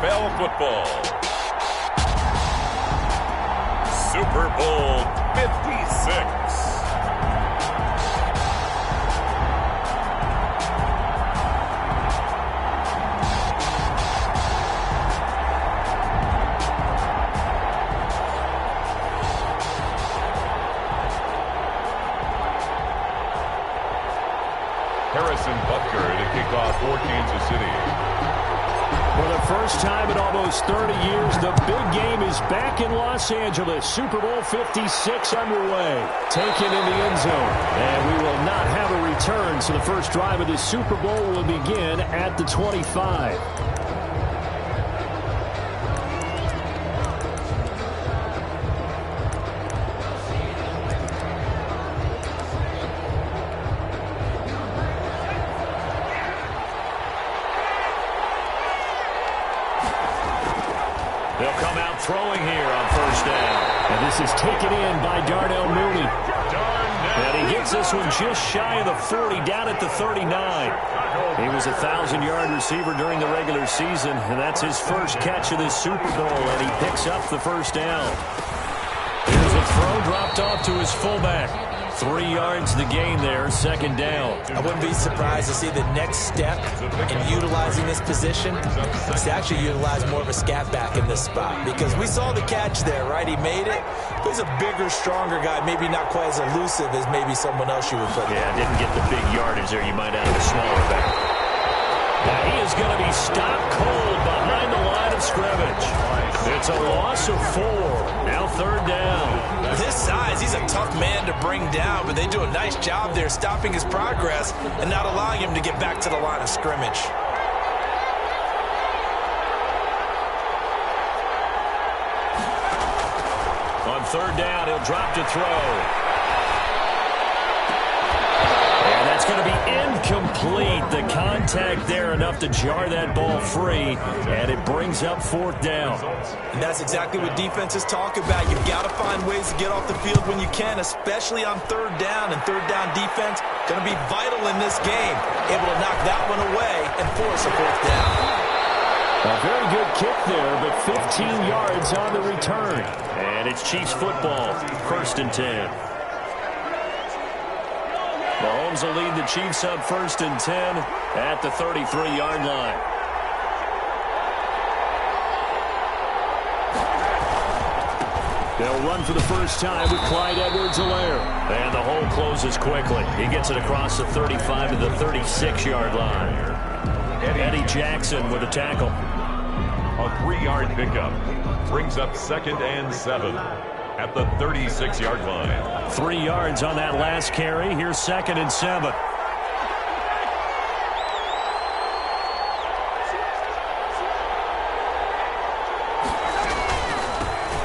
NFL football. Super Bowl 56. Harrison Butker to kick off for Kansas City. For the first time in almost 30 years, the big game is back in Los Angeles. Super Bowl 56 underway. Taken in the end zone. And we will not have a return, so the first drive of the Super Bowl will begin at the 25. They'll come out throwing here on first down. And this is taken in by Darnell Mooney. And he gets this one just shy of the 40, down at the 39. He was a 1,000-yard receiver during the regular season, and that's his first catch of this Super Bowl, and he picks up the first down. Here's a throw dropped off to his fullback. 3 yards to gain there, second down. I wouldn't be surprised to see the next step in utilizing this position is to actually utilize more of a scat back in this spot, because we saw the catch there, right? He made it, but he's a bigger, stronger guy, maybe not quite as elusive as maybe someone else you would put there. Yeah, didn't get the big yardage there. You might out of a smaller back. Now he is going to be stopped cold behind the line of scrimmage. It's a loss of 4. Now third down. With his size, he's a tough man to bring down, but they do a nice job there stopping his progress and not allowing him to get back to the line of scrimmage. On third down, he'll drop to throw. And that's going to be incomplete. The contact there enough to jar that ball free, and it brings up fourth down. And that's exactly what defenses talk about. You've got to find ways to get off the field when you can, especially on third down. And third down defense going to be vital in this game. Able to knock that one away and force a fourth down. A very good kick there, but 15 yards on the return. And it's Chiefs football, first and 10. Mahomes will lead the Chiefs up first and 10 at the 33-yard line. They'll run for the first time with Clyde Edwards-Helaire. And the hole closes quickly. He gets it across the 35 to the 36-yard line. Eddie Jackson with a tackle. A 3-yard pickup brings up second and 7 at the 36-yard line. 3 yards on that last carry. Here's second and 7.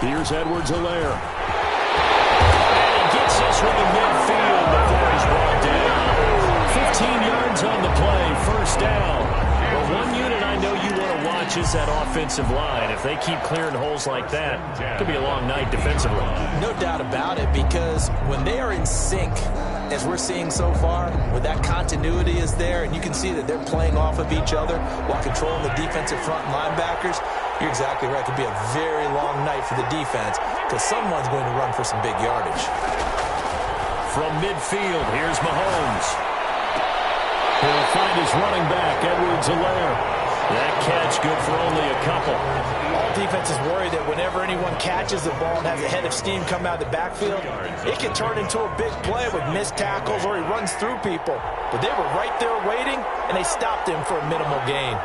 Here's Edwards-Helaire. And he gets this one to midfield before he's brought down. 15 yards on the play, first down. Well, one unit I know you want to watch is that offensive line. If they keep clearing holes like that, it could be a long night defensively. No doubt about it, because when they are in sync, as we're seeing so far, where that continuity is there, and you can see that they're playing off of each other while controlling the defensive front linebackers, you're exactly right. It could be a very long night for the defense, because someone's going to run for some big yardage. From midfield, here's Mahomes. He'll find his running back, Edwards-Helaire. That catch good for only a couple. All defenses worry that whenever anyone catches the ball and has a head of steam come out of the backfield, it can turn into a big play with missed tackles or he runs through people. But they were right there waiting, and they stopped him for a minimal gain.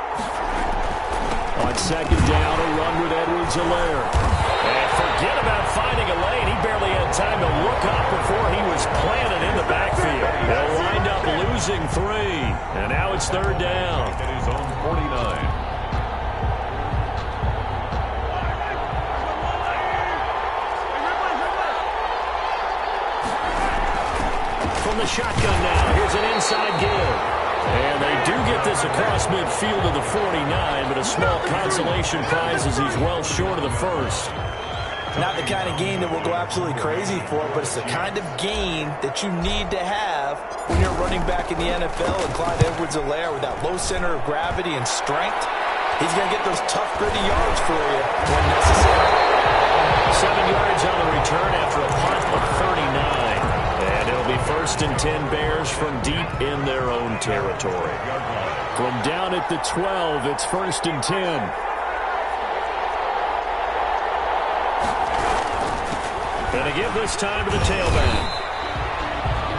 On second down, a run with Edwards-Helaire. And forget about finding a lane. He barely had time to look up before he was planted in the backfield. They'll wind up losing 3. And now it's third down. At his own 49. From the shotgun now, here's an inside give. And they do get this across midfield to the 49, but a small consolation prize as he's well short of the first. Not the kind of gain that we'll go absolutely crazy for, but it's the kind of gain that you need to have when you're running back in the NFL. And Clyde Edwards-Helaire, with that low center of gravity and strength, He's going to get those tough, gritty yards for you when necessary. 7 yards on the return after a punt of 39. And it'll be 1st and 10 Bears from deep in their own territory. From down at the 12, it's 1st and 10. Going to give this time to the tailback.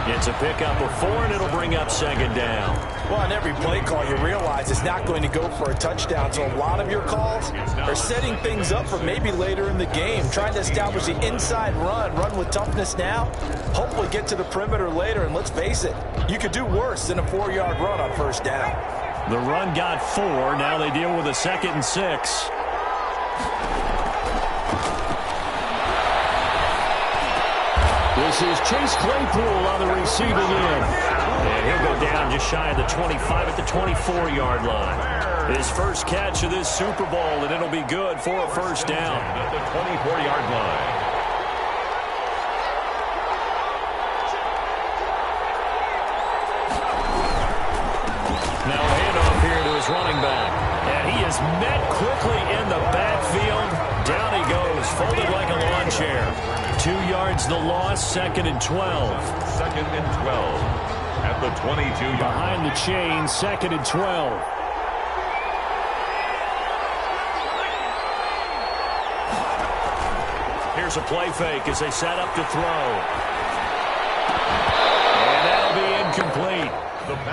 It's a pickup of 4, and it'll bring up 2nd down. Well, on every play call, you realize it's not going to go for a touchdown. So a lot of your calls are setting things up for maybe later in the game, trying to establish the inside run with toughness now, hopefully get to the perimeter later. And let's face it, you could do worse than a 4-yard run on 1st down. The run got 4. Now they deal with a 2nd and 6. This is Chase Claypool on the receiving end. And he'll go down just shy of the 25 at the 24-yard line. His first catch of this Super Bowl, and it'll be good for a 1st down. At the 24-yard line. Now a handoff here to his running back. And he is met quickly in the backfield. Down he goes, folded like a lawn chair. 2 yards the loss, 2nd and 12. 2nd and 12 at the 22-yard. Behind the chain, 2nd and 12. Here's a play fake as they set up to throw. And that'll be incomplete.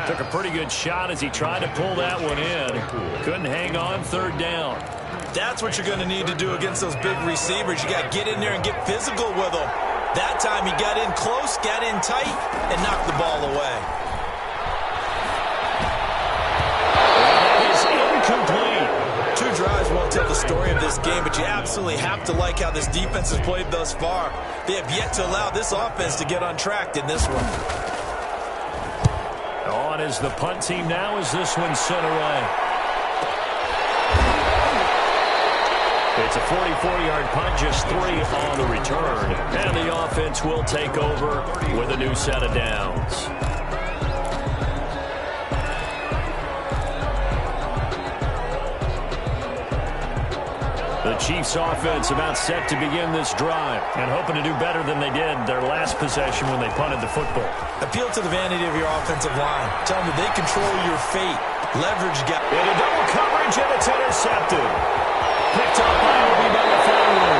Took a pretty good shot as he tried to pull that one in. Couldn't hang on, 3rd down. That's what you're going to need to do against those big receivers. You got to get in there and get physical with them. That time he got in close, got in tight, and knocked the ball away. That is incomplete. 2 drives won't tell the story of this game, but you absolutely have to like how this defense has played thus far. They have yet to allow this offense to get untracked in this one. On is the punt team now as this one's sent away. It's a 44-yard punt, just 3 on the return. And the offense will take over with a new set of downs. The Chiefs offense about set to begin this drive and hoping to do better than they did their last possession when they punted the football. Appeal to the vanity of your offensive line. Tell them that they control your fate. Leverage gap. Into double coverage, and it's intercepted. Picked up by Obi Melifonwu.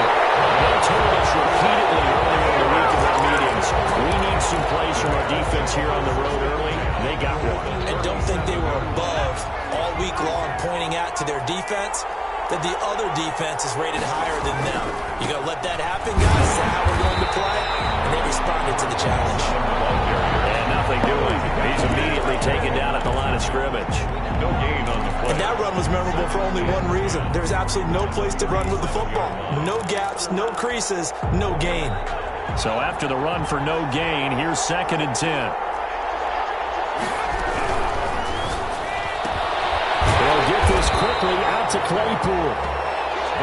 They told us repeatedly earlier in the week in our meetings, we need some plays from our defense here on the road early. They got one. And don't think they were above all week long pointing out to their defense that the other defense is rated higher than them. You got to let that happen, guys. That's how we're going to play. And they responded to the challenge. And nothing doing. He's immediately taken down at the line of scrimmage. No gain on the play. And that run was memorable for only one reason. There's absolutely no place to run with the football. No gaps, no creases, no gain. So after the run for no gain, here's 2nd and 10. They'll get this quickly out to Claypool.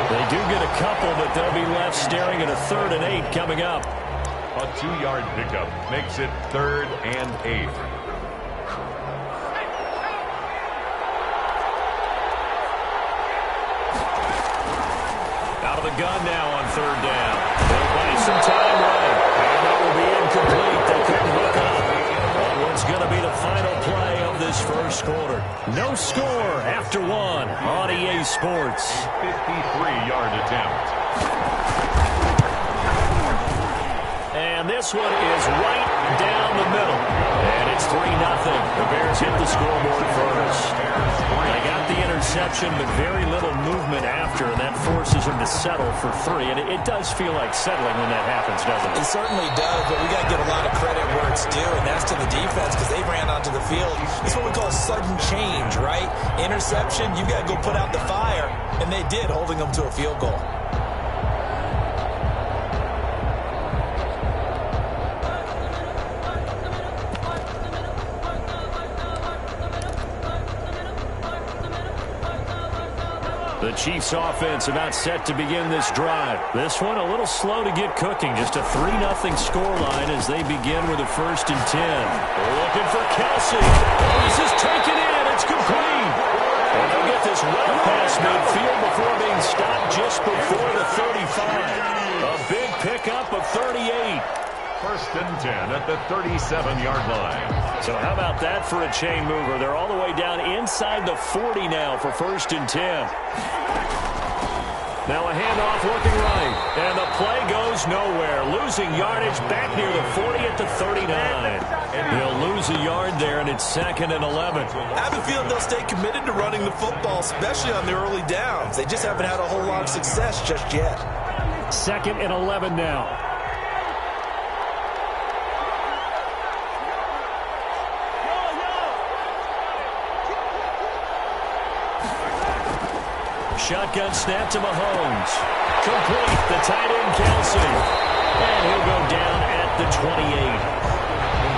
They do get a couple, but they'll be left staring at a 3rd and 8 coming up. A 2-yard pickup makes it 3rd and 8. Out of the gun now on 3rd down. They'll buy some time running. And that will be incomplete. They couldn't hook up. On what's going to be the final play of this 1st quarter. No score after 1 on EA Sports. 53-yard attempt. And this one is right down the middle. And it's 3-0. The Bears hit the scoreboard first. They got the interception, but very little movement after, and that forces them to settle for 3. And it does feel like settling when that happens, doesn't it? It certainly does, but we got to give a lot of credit where it's due, and that's to the defense because they ran onto the field. It's what we call sudden change, right? Interception, you got to go put out the fire, and they did, holding them to a field goal. The Chiefs offense about set to begin this drive. This one a little slow to get cooking. Just a 3-0 scoreline as they begin with a 1st and 10. Looking for Kelsey. This is taken in. It's complete. And they'll get the this well past midfield before being stopped just before the 35. A big pickup of 38. First and 10 at the 37-yard line. So how about that for a chain mover? They're all the way down inside the 40 now for first and 10. Now a handoff looking right. And the play goes nowhere. Losing yardage back near the 40 at the 39. He'll lose a yard there, and it's second and 11. I have a feeling they'll stay committed to running the football, especially on the early downs. They just haven't had a whole lot of success just yet. Second and 11 now. Shotgun snap to Mahomes. Complete. The tight end, Kelsey. And he'll go down at the 28.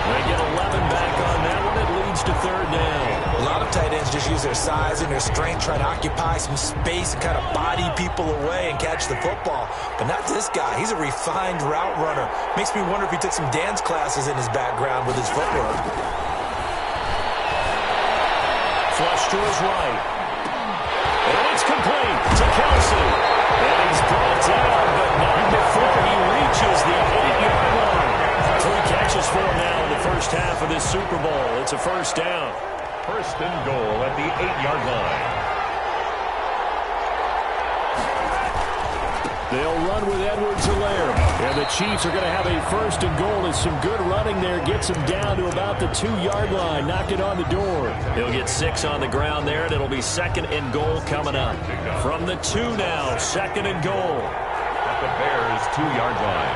They get 11 back on that one. It leads to third down. A lot of tight ends just use their size and their strength, try to occupy some space and kind of body people away and catch the football. But not this guy. He's a refined route runner. Makes me wonder if he took some dance classes in his background with his footwork. Flush to his right. And it's complete to Kelsey. And he's brought down, but not before he reaches the 8-yard line. 3 catches for him now in the first half of this Super Bowl. It's a first down. First and goal at the 8-yard line. They'll run with Edwards-Helaire. And the Chiefs are going to have a first and goal as some good running there gets him down to about the 2-yard line. Knock it on the door. He'll get 6 on the ground there, and it'll be second and goal coming up. From the 2 now, second and goal. At the Bears' 2-yard line.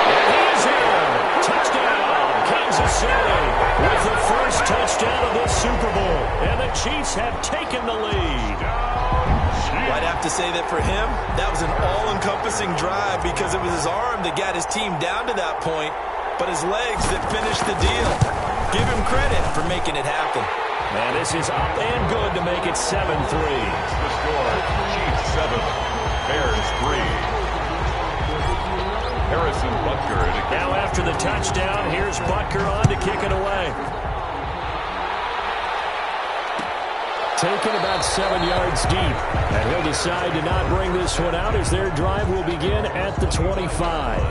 And he's in. Touchdown, Kansas City. With the first touchdown of this Super Bowl. And the Chiefs have taken the lead. I'd have to say that for him, that was an all-encompassing drive because it was his arm that got his team down to that point, but his legs that finished the deal. Give him credit for making it happen. And this is up and good to make it 7-3. The score, Chiefs 7, Bears 3. Harrison Butker. Now after the touchdown, here's Butker on to kick it away. Taken about 7 yards deep. And he'll decide to not bring this one out as their drive will begin at the 25.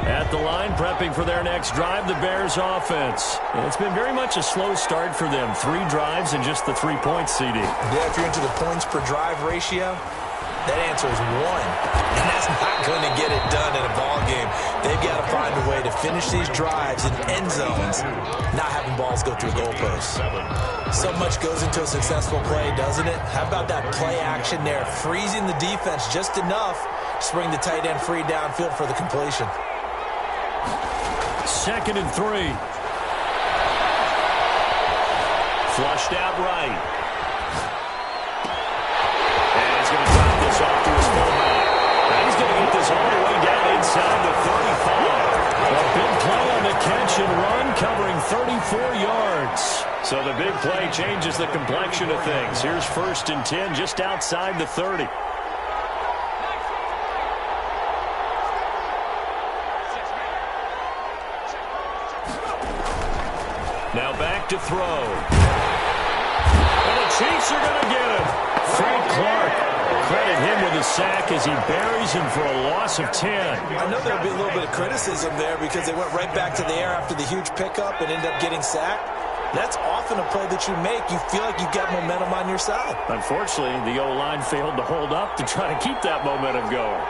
At the line, prepping for their next drive, the Bears offense. And it's been very much a slow start for them. 3 drives and just the 3 points, CD. Yeah, if you're into the points per drive ratio, that answer is 1. And that's not going to get it done in a ball game. They've got to find a way to finish these drives in end zones, not having balls go through goalposts. So much goes into a successful play, doesn't it? How about that play action there, freezing the defense just enough to bring the tight end free downfield for the completion. Second and 3. Flushed out right. And he's going to drop this off to his fullback. And he's going to get this all the way down inside the 35. A big play on the catch and run, covering 34 yards. So the big play changes the complexion of things. Here's first and 10 just outside the 30. Now back to throw. And the Chiefs are going to get him. Frank Clark, credit him with a sack as he buries him for a loss of 10. I know there'll be a little bit of criticism there because they went right back to the air after the huge pickup and ended up getting sacked. That's often a play that you make. You feel like you've got momentum on your side. Unfortunately, the O-line failed to hold up to try to keep that momentum going.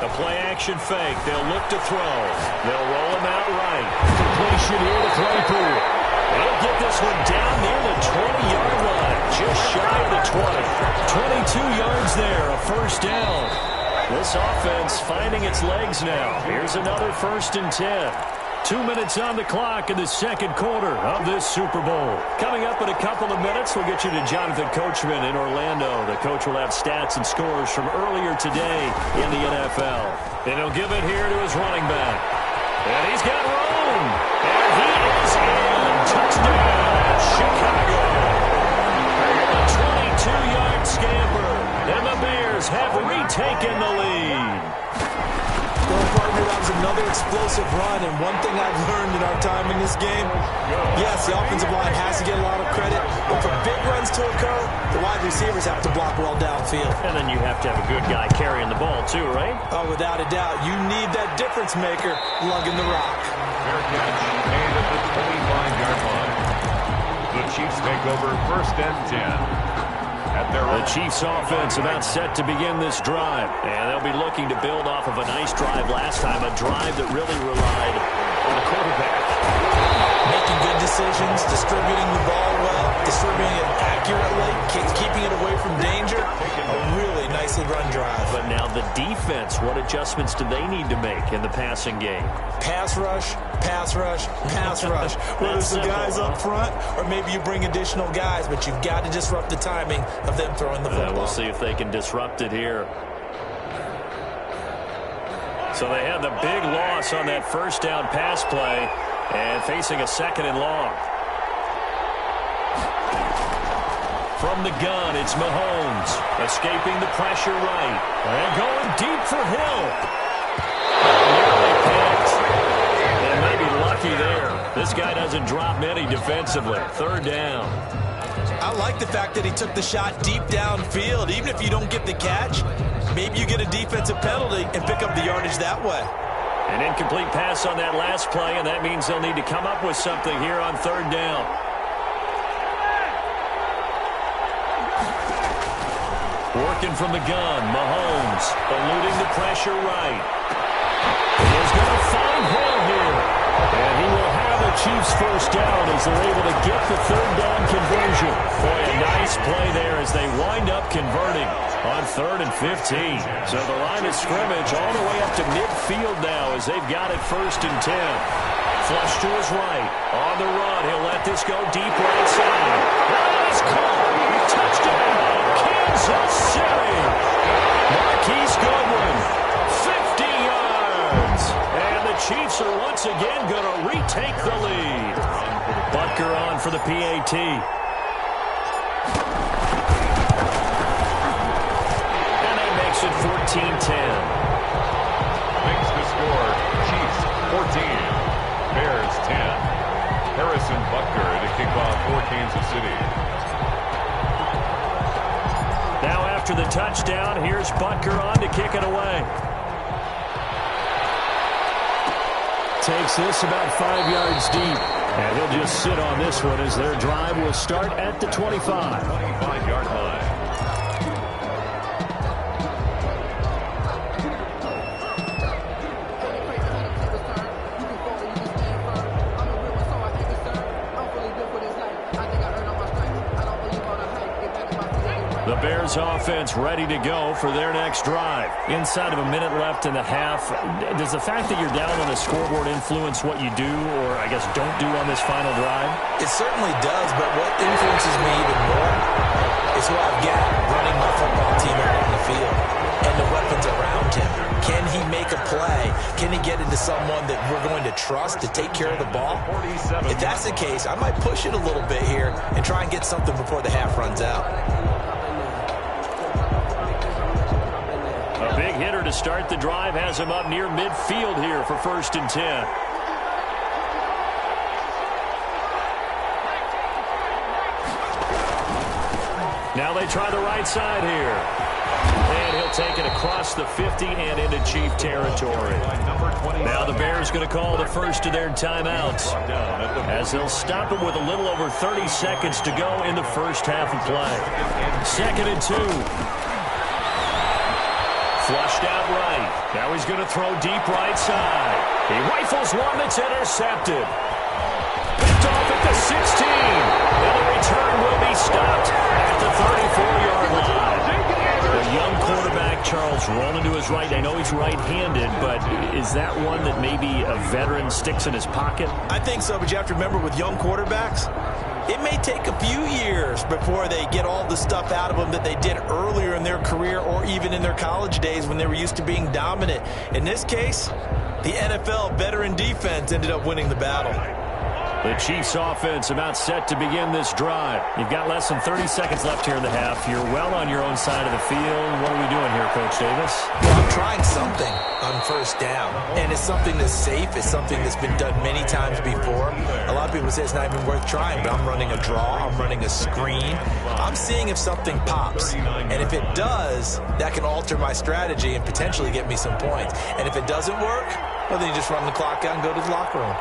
A play-action fake. They'll look to throw. They'll roll him out right. Completion here to Claypool. They'll get this one down near the 20-yard line. Just shy of the 20. 22 yards there, a first down. This offense finding its legs now. Here's another first and 10. 2 minutes on the clock in the second quarter of this Super Bowl. Coming up in a couple of minutes, we'll get you to Jonathan Coachman in Orlando. The coach will have stats and scores from earlier today in the NFL. And he'll give it here to his running back. And he's got room. And he is in. Touchdown, Chicago. A scamper. And the Bears have retaken the lead. Well, partner, that was another explosive run, and one thing I've learned in our time in this game, yes, the offensive line has to get a lot of credit, but for big runs to occur, the wide receivers have to block well downfield. And then you have to have a good guy carrying the ball too, right? Oh, without a doubt. You need that difference maker lugging the rock. Fair catch made at the 25-yard line. The Chiefs take over 1st and 10. The Chiefs offense about set to begin this drive. And they'll be looking to build off of a nice drive last time, a drive that really relied on the quarterback. Making good decisions, distributing the ball well, distributing it accurately, keeping it away from danger. A really nicely run drive. But now the defense, what adjustments do they need to make in the passing game? Pass rush, pass rush, pass rush. Whether it's the guys up front or maybe you bring additional guys, but you've got to disrupt the timing of them throwing the football. We'll see if they can disrupt it here. So they had the big loss on that first down pass play and facing a 2nd and long. From the gun, it's Mahomes escaping the pressure right and going deep for Hill. Nearly picked. And maybe lucky there. This guy doesn't drop many defensively. 3rd down. I like the fact that he took the shot deep downfield. Even if you don't get the catch, maybe you get a defensive penalty and pick up the yardage that way. An incomplete pass on that last play, and that means they'll need to come up with something here on 3rd down. Working from the gun, Mahomes eluding the pressure right. He's going to find Hill here. And he will have the Chiefs 1st down as they're able to get the 3rd down conversion. Boy, a nice play there as they wind up converting on 3rd and 15. So the line of scrimmage all the way up to midfield now as they've got it 1st and 10. Flush to his right. On the run, he'll let this go deep right side. That is caught. Touchdown, Kansas City. Marquise Goodwin, 50 yards. And the Chiefs are once again going to retake the lead. Butker on for the PAT. And that makes it 14-10. Makes the score Chiefs 14, Bears 10. Harrison Butker to kick off for Kansas City. Now after the touchdown, here's Butker on to kick it away. Takes this about 5 yards deep. And he'll just sit on this one as their drive will start at the 25. 25-yard line. The Bears offense ready to go for their next drive. Inside of a minute left in the half, does the fact that you're down on the scoreboard influence what you do or, I guess, don't do on this final drive? It certainly does, but what influences me even more is who I've got running my football team out on the field and the weapons around him. Can he make a play? Can he get into someone that we're going to trust to take care of the ball? If that's the case, I might push it a little bit here and try and get something before the half runs out. A big hitter to start the drive has him up near midfield here for 1st and 10. Now they try the right side here. And he'll take it across the 50 and into Chief territory. Now the Bears going to call the first of their timeouts as they'll stop it with a little over 30 seconds to go in the first half of play. 2nd and 2. Flushed out right. Now he's going to throw deep right side. He rifles one that's intercepted. Picked off at the 16. And the return will be stopped at the 34-yard line. The young quarterback, Charles, rolling to his right. I know he's right-handed, but is that one that maybe a veteran sticks in his pocket? I think so, but you have to remember with young quarterbacks, it may take a few years before they get all the stuff out of them that they did earlier in their career or even in their college days when they were used to being dominant. In this case, the NFL veteran defense ended up winning the battle. The Chiefs offense about set to begin this drive. You've got less than 30 seconds left here in the half. You're well on your own side of the field. What are we doing here, Coach Davis? Well, I'm trying something on first down. And it's something that's safe. It's something that's been done many times before. A lot of people say it's not even worth trying, but I'm running a draw. I'm running a screen. I'm seeing if something pops. And if it does, that can alter my strategy and potentially get me some points. And if it doesn't work, well, then you just run the clock out and go to the locker room.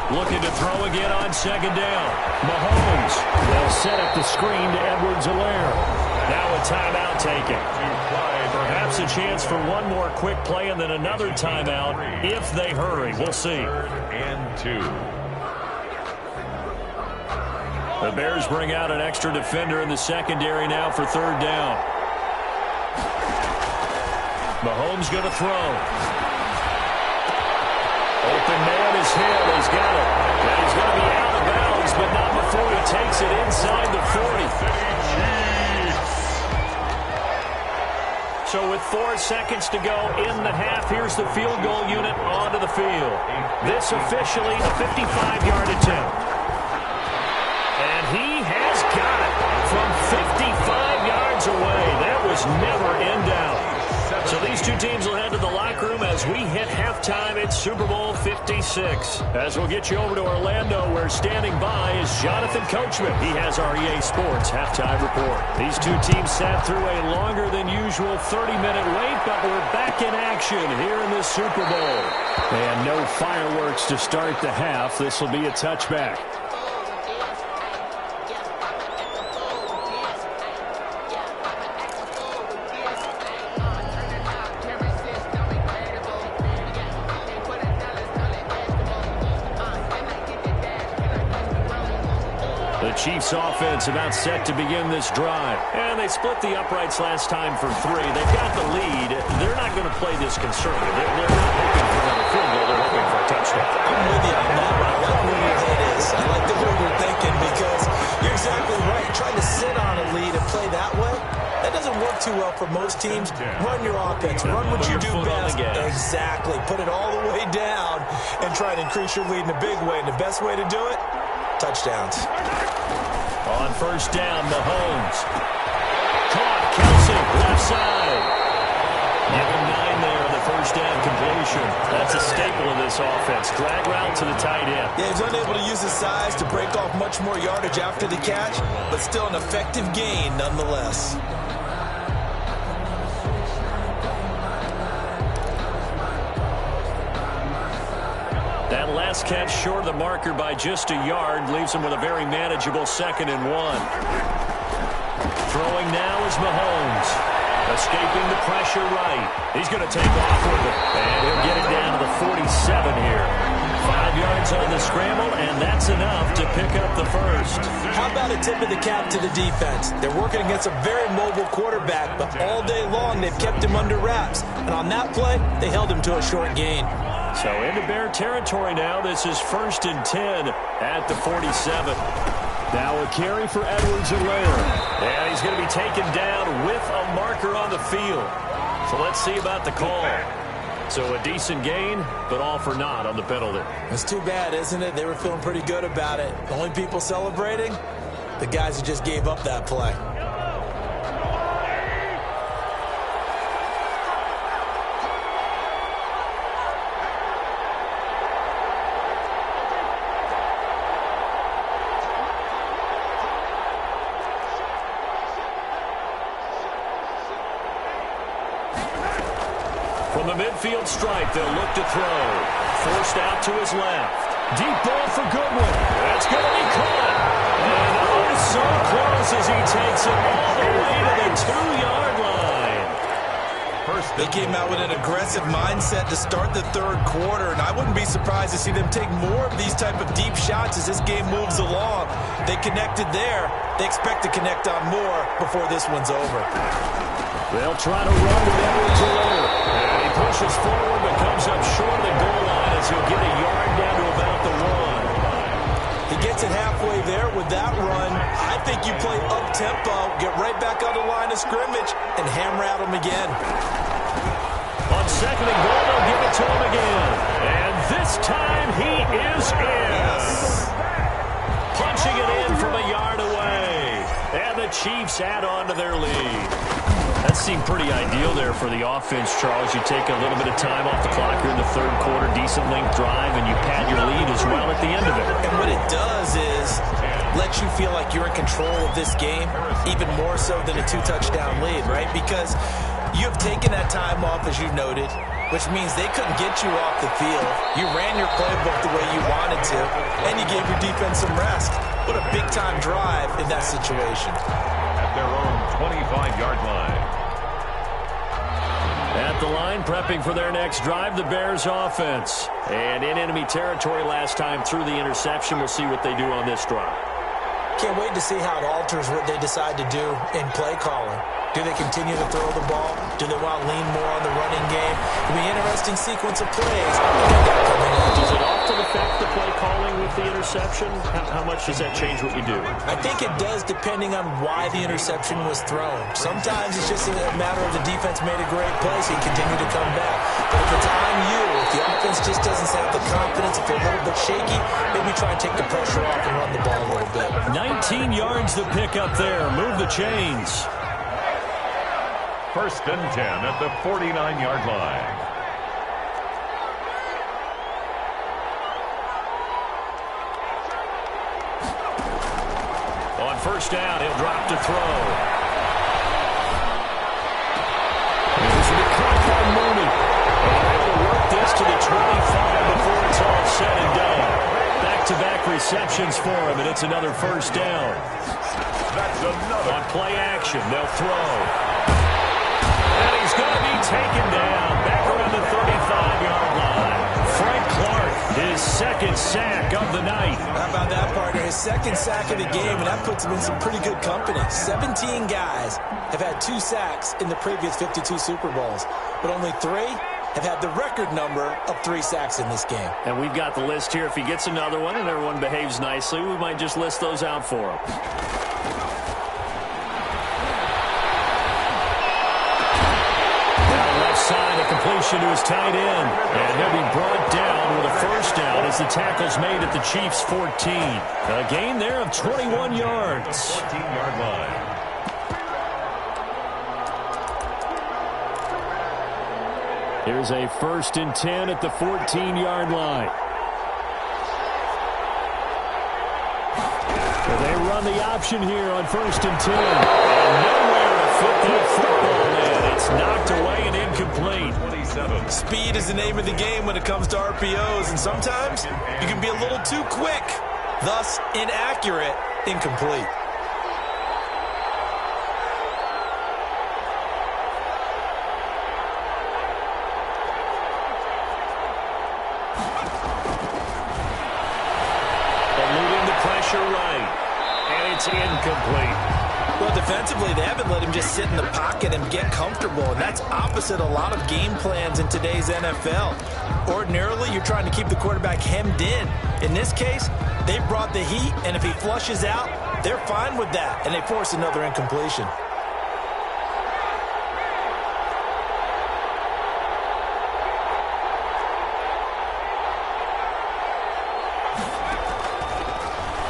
Looking to throw again on second down. Mahomes will set up the screen to Edwards-Helaire. Now a timeout taken. Perhaps a chance for one more quick play and then another timeout if they hurry. We'll see. And 2. The Bears bring out an extra defender in the secondary now for third down. Mahomes going to throw. Open man is hit. He's got it. And he's going to be out of bounds, but not before he takes it inside the 40. So with 4 seconds to go in the half, here's the field goal unit onto the field. This officially a 55-yard attempt. And he has got it from 55 yards away. That was never in doubt. So these two teams will head to the locker room as we hit halftime at Super Bowl 56. As we'll get you over to Orlando, where standing by is Jonathan Coachman. He has our EA Sports halftime report. These two teams sat through a longer than usual 30-minute wait, but we're back in action here in the Super Bowl. And no fireworks to start the half. This will be a touchback. Chiefs offense about set to begin this drive. And they split the uprights last time for 3. They've got the lead. They're not going to play this conservative. They're not hoping for another field goal. They're hoping for a touchdown. I'm with you on that one. I like where your head is. I like the way we're thinking because you're exactly right. Trying to sit on a lead and play that way, that doesn't work too well for most teams. Run your offense. Run what you do best. Exactly. Put it all the way down and try to increase your lead in a big way. And the best way to do it, touchdowns. On first down, Mahomes. Caught, Kelsey, left side. Give him 9 there on the first down completion. That's a staple of this offense. Drag route to the tight end. Yeah, he's unable to use his size to break off much more yardage after the catch, but still an effective gain nonetheless. That last catch short of the marker by just a yard leaves him with a very manageable 2nd and 1. Throwing now is Mahomes. Escaping the pressure right. He's going to take off with it. And he'll get it down to the 47 here. 5 yards on the scramble, and that's enough to pick up the first. How about a tip of the cap to the defense? They're working against a very mobile quarterback, but all day long they've kept him under wraps. And on that play, they held him to a short gain. So into Bear territory now. This is 1st and 10 at the 47. Now a carry for Edwards-Helaire. And he's going to be taken down with a marker on the field. So let's see about the call. So a decent gain, but all for naught on the penalty. It's too bad, isn't it? They were feeling pretty good about it. The only people celebrating, the guys who just gave up that play. From the midfield stripe, they'll look to throw. Forced out to his left. Deep ball for Goodwin. That's going to be caught. And oh, so close as he takes it all the way to the 2-yard line. They came out with an aggressive mindset to start the 3rd quarter, and I wouldn't be surprised to see them take more of these type of deep shots as this game moves along. They connected there. They expect to connect on more before this one's over. They'll try to run with Edwards-Helaire. And he pushes forward but comes up short of the goal line as he'll get a yard down to about the 1. He gets it halfway there with that run. I think you play up-tempo, get right back on the line of scrimmage, and hammer at him again. On 2nd and goal, they'll give it to him again. And This time he is in. Yes. Punching it in from a yard away. And the Chiefs add on to their lead. That seemed pretty ideal there for the offense, Charles. You take a little bit of time off the clock here in the third quarter, decent length drive, and you pad your lead as well at the end of it. And what it does is let you feel like you're in control of this game, even more so than a 2-touchdown lead, right? Because you have taken that time off, as you noted, which means they couldn't get you off the field. You ran your playbook the way you wanted to, and you gave your defense some rest. What a big-time drive in that situation. At their own 25-yard line. At the line, prepping for their next drive, the Bears offense. And in enemy territory last time through the interception. We'll see what they do on this drive. Can't wait to see how it alters what they decide to do in play calling. Do they continue to throw the ball? Do they want to lean more on the running game? It'll be an interesting sequence of plays. Does it often affect the play calling with the interception? How much does that change what you do? I think it does, depending on why the interception was thrown. Sometimes it's just a matter of the defense made a great play, so you continue to come back. But if it's on you, if the offense just doesn't have the confidence, if they're a little bit shaky, maybe try and take the pressure off and run the ball a little bit. 19 yards to pick up there. Move the chains. First and 10 at the 49-yard line. On first down, he'll drop to throw. This will be caught by Mooney. And they're able to work this to the 25 before it's all said and done. Back-to-back receptions for him, and it's another first down. That's another. On play action, they'll throw. And he's going to be taken down back around the 35-yard line. Frank Clark, his second sack of the night. How about that, partner? His second sack of the game, and that puts him in some pretty good company. 17 guys have had 2 sacks in the previous 52 Super Bowls, but only 3 have had the record number of 3 sacks in this game. And we've got the list here. If he gets another one and everyone behaves nicely, we might just list those out for him. Side, a completion to his tight end. And he'll be brought down with a first down as the tackle's made at the Chiefs' 14. A gain there of 21 yards. 14-yard line. Here's a first and 10 at the 14-yard line. They run the option here on first and 10. And nowhere to fit that football in. It's knocked away and incomplete. 27. Speed is the name of the game when it comes to RPOs, and sometimes you can be a little too quick, thus inaccurate, incomplete. Eluding the pressure right. And it's incomplete. Well, defensively, they haven't let him just sit in the pocket and get comfortable, and that's opposite a lot of game plans in today's NFL. Ordinarily, you're trying to keep the quarterback hemmed in. In this case, they brought the heat, and if he flushes out, they're fine with that, and they force another incompletion.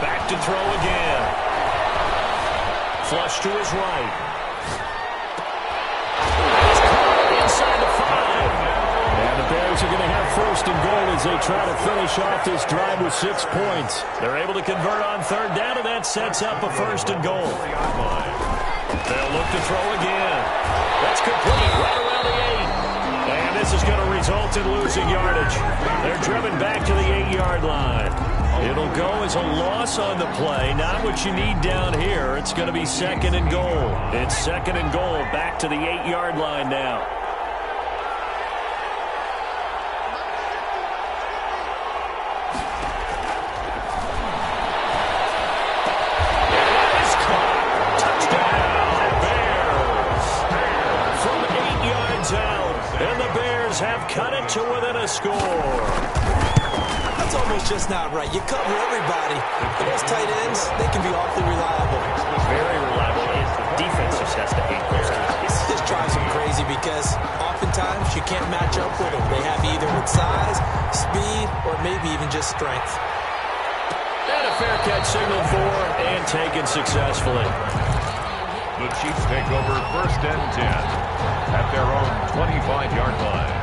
Back to throw again. Flush to his right. He's caught inside the 5. And the Bears are going to have first and goal as they try to finish off this drive with 6 points. They're able to convert on third down, and that sets up a first and goal. They'll look to throw again. That's complete right around the 8. And this is going to result in losing yardage. They're driven back to the 8-yard line. It'll go as a loss on the play. Not what you need down here. It's going to be second and goal. It's second and goal back to the 8-yard line now. Touchdown, Bears. From 8 yards out, and the Bears have cut it to within a score. That's almost just not right. You cover everybody. But those tight ends, they can be awfully reliable. Very reliable. The defense just has to hate those guys. This drives them crazy because oftentimes you can't match up with them. They have either with size, speed, or maybe even just strength. And a fair catch signaled for and taken successfully. The Chiefs take over 1st and 10 at their own 25-yard line.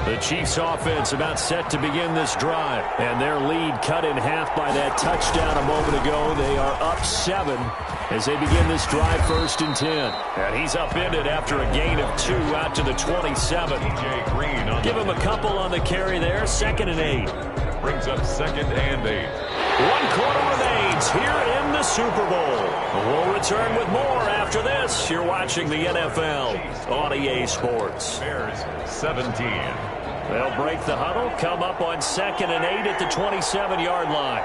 The Chiefs offense about set to begin this drive, and their lead cut in half by that touchdown a moment ago. They are up 7 as they begin this drive 1st and 10. And he's upended after a gain of 2 out to the 27. Give him a couple on the carry there. 2nd and 8. Brings up 2nd and 8. 1 quarter remains here in the Super Bowl. We'll return with more after this. You're watching the NFL on EA Sports. Bears 17. They'll break the huddle, come up on 2nd and 8 at the 27-yard line.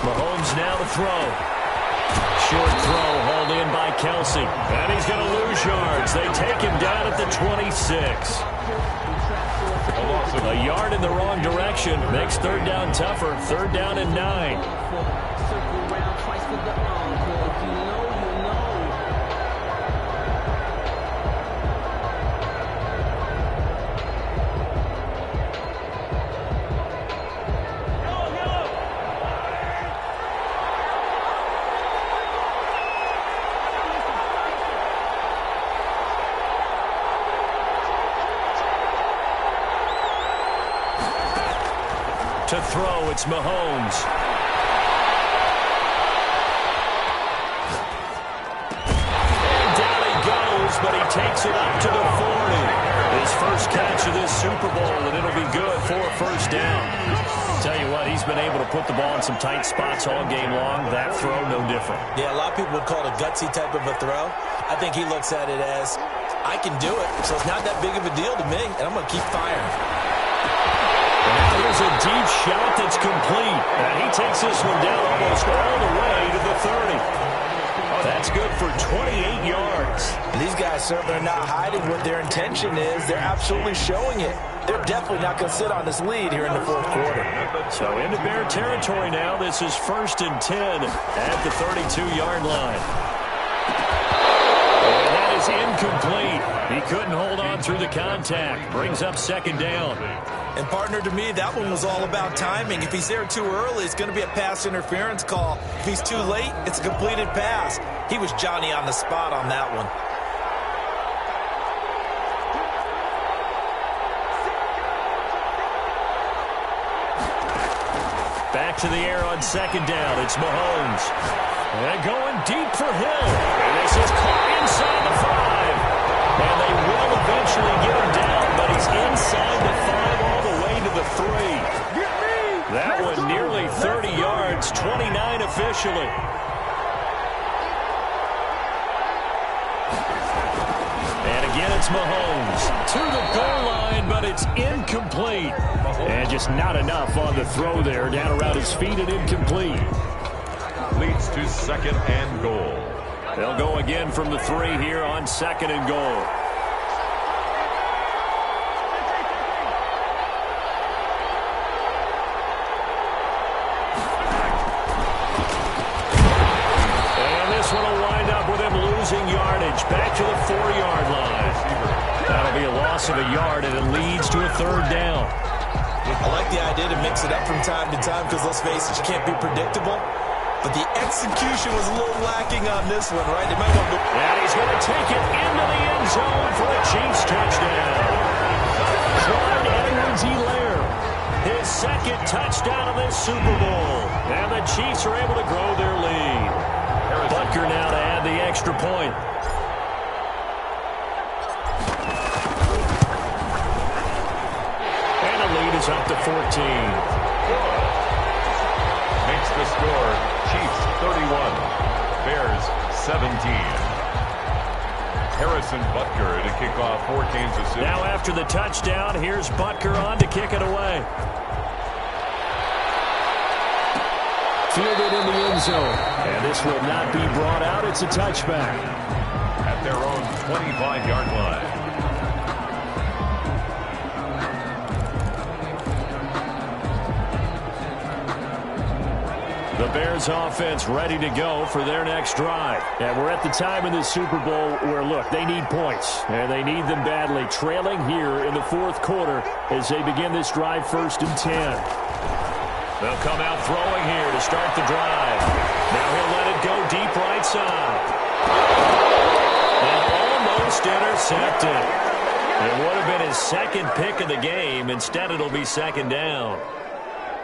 Mahomes now to throw. Short throw hauled in by Kelsey. And he's going to lose yards. They take him down at the 26. A yard in the wrong direction makes 3rd down tougher. 3rd down and 9. To throw, it's Mahomes. And down he goes, but he takes it up to the 40. His first catch of this Super Bowl, and it'll be good for a 1st down. Tell you what, he's been able to put the ball in some tight spots all game long. That throw, no different. Yeah, a lot of people would call it a gutsy type of a throw. I think he looks at it as, I can do it, so it's not that big of a deal to me, and I'm going to keep firing. Now here's a deep shot that's complete. And he takes this one down almost all the way to the 30. That's good for 28 yards. These guys certainly are not hiding what their intention is. They're absolutely showing it. They're definitely not going to sit on this lead here in the 4th quarter. So into Bear territory now. This is 1st and 10 at the 32-yard line. And that is incomplete. He couldn't hold on through the contact. Brings up 2nd down. And, partner, to me, that one was all about timing. If he's there too early, it's going to be a pass interference call. If he's too late, it's a completed pass. He was Johnny on the spot on that one. Back to the air on 2nd down. It's Mahomes. And going deep for Hill. And this is caught inside the 5. And they will eventually get him down, but he's inside the 5 all the way to the 3. That one nearly 30 yards, 29 officially. And again, it's Mahomes to the goal line, but it's incomplete. And just not enough on the throw there. Down around his feet and incomplete. Leads to 2nd and goal. They'll go again from the 3 here on 2nd and goal. And this one will wind up with him losing yardage. Back to the 4-yard line. That'll be a loss of a yard, and it leads to a 3rd down. I like the idea to mix it up from time to time because, let's face it, you can't be predictable. But the execution was a little lacking on this one, right? They might want to... And he's going to take it into the end zone for a Chiefs touchdown. Clyde Edwards-Helaire, his 2nd touchdown of this Super Bowl. And the Chiefs are able to grow their lead. Butker now to add the extra point. And the lead is up to 14. Makes the score Chiefs 31, Bears 17. Harrison Butker to kick off for Kansas City. Now after the touchdown, here's Butker on to kick it away. Fielded in the end zone. And this will not be brought out. It's a touchback. at their own 25-yard line. The Bears offense ready to go for their next drive. And we're at the time in the Super Bowl where, look, they need points. And they need them badly. Trailing here in the fourth quarter as they begin this drive 1st and 10. They'll come out throwing here to start the drive. Now he'll let it go deep right side. And almost intercepted. It would have been his second pick of the game. Instead, it'll be 2nd down.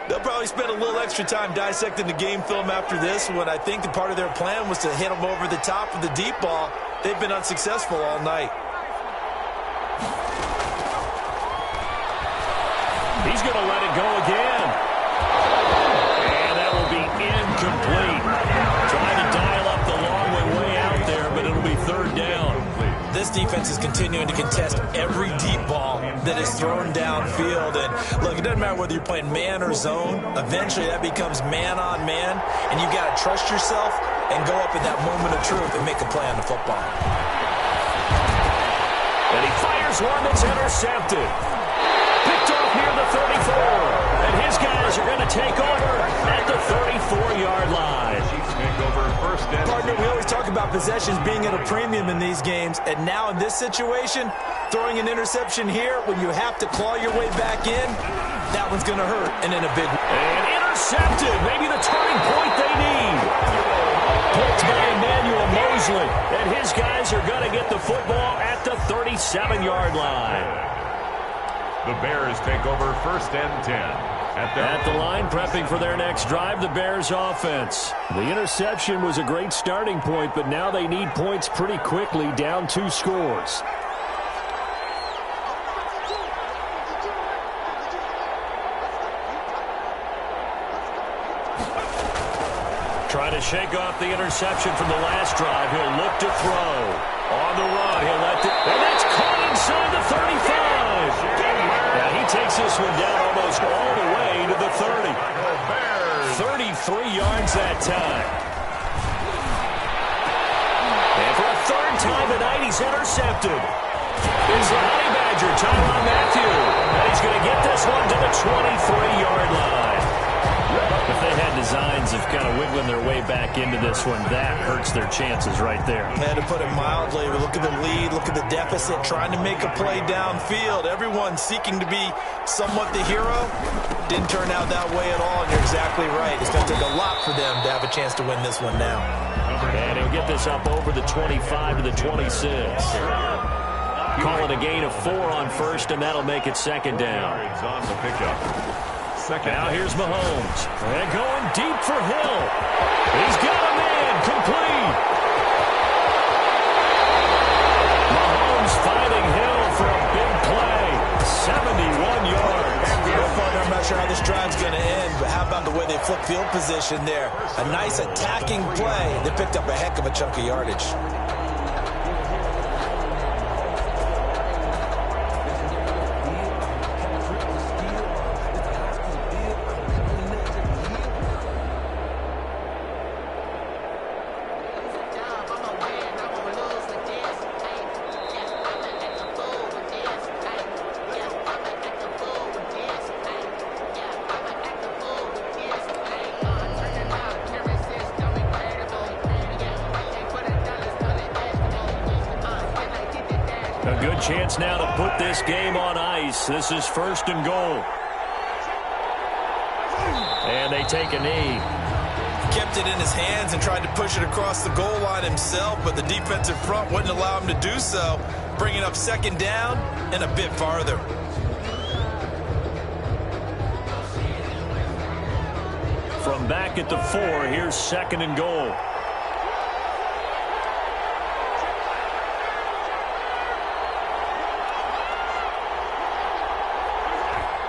They'll probably spend a little extra time dissecting the game film after this when I think the part of their plan was to hit them over the top of the deep ball. They've been unsuccessful all night. He's going to let it go again. And that will be incomplete. Trying to dial up the long way out there, but it'll be 3rd down. This defense is continuing to contest every deep ball that is thrown downfield. And look, it doesn't matter whether you're playing man or zone. Eventually that becomes man on man, and you've got to trust yourself and go up in that moment of truth and make a play on the football. And he fires one that's intercepted. Picked off near the 34. And his guys are going to take over at the 34-yard line. Partner, we always talk about possessions being at a premium in these games, and now in this situation, throwing an interception here when you have to claw your way back in, that one's going to hurt, and in a big way. And intercepted, maybe the turning point they need. Picked by Emmanuel Mosley, and his guys are going to get the football at the 37-yard line. The Bears take over 1st and 10. At the line, prepping for their next drive, the Bears offense. The interception was a great starting point, but now they need points pretty quickly, down 2 scores. Trying to shake off the interception from the last drive. He'll look to throw. On the run, he'll let it. And that's caught inside the 35. Now he takes this one down almost all the way to the 30. 33 yards that time. And for a 3rd time tonight, he's intercepted. It's the Honey Badger, Tyrann Mathieu. And he's going to get this one to the 23-yard line. If they had designs of kind of wiggling their way back into this one, that hurts their chances right there. Man, to put it mildly, look at the lead, look at the deficit, trying to make a play downfield. Everyone seeking to be somewhat the hero. Didn't turn out that way at all, and you're exactly right. It's going to take a lot for them to have a chance to win this one now. And he'll get this up over the 25 to the 26. Call it a gain of 4 on 1st, and that'll make it 2nd down. On the pickup. Now here's Mahomes. And going deep for Hill. He's got a man complete. Mahomes finding Hill for a big play. 71 yards. I'm not sure how this drive's going to end, but how about the way they flip field position there? A nice attacking play. They picked up a heck of a chunk of yardage. Chance now to put this game on ice. This is 1st and goal. And they take a knee. Kept it in his hands and tried to push it across the goal line himself, but the defensive front wouldn't allow him to do so, bringing up 2nd down and a bit farther. From back at the 4, here's 2nd and goal.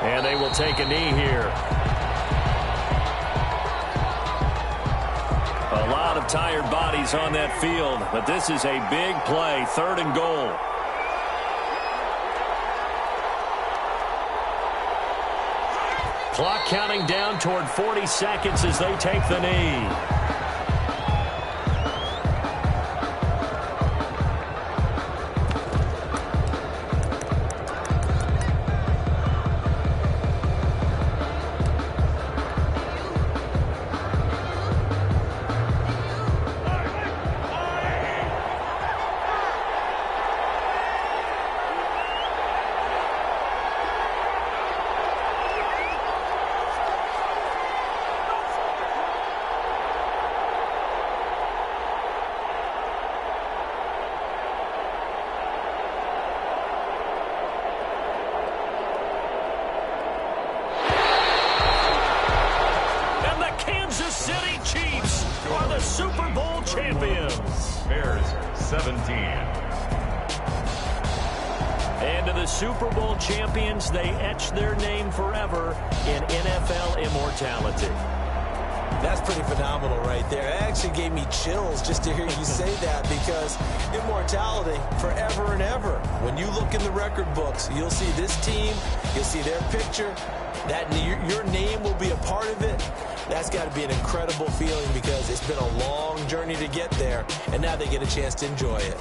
And they will take a knee here. A lot of tired bodies on that field, but this is a big play, 3rd and goal. Clock counting down toward 40 seconds as they take the knee. Super Bowl champions. Bears 17. And to the Super Bowl champions, they etch their name forever in NFL immortality. That's pretty phenomenal right there. It actually gave me chills just to hear you say that, because immortality forever and ever. When you look in the record books, you'll see this team, you'll see their picture, that your name will be a part of it. That's got to be an incredible feeling, because it's been a long journey to get there, and now they get a chance to enjoy it.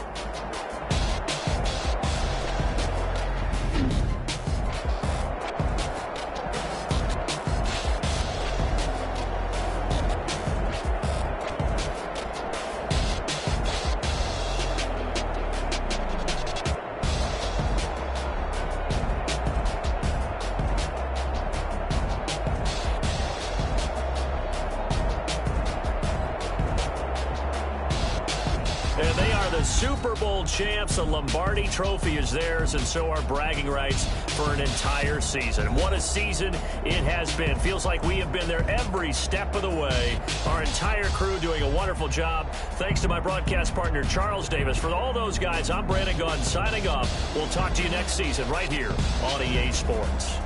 And they are the Super Bowl champs. The Lombardi Trophy is theirs, and so are bragging rights for an entire season. What a season it has been. Feels like we have been there every step of the way. Our entire crew doing a wonderful job. Thanks to my broadcast partner, Charles Davis. For all those guys, I'm Brandon Gunn signing off. We'll talk to you next season right here on EA Sports.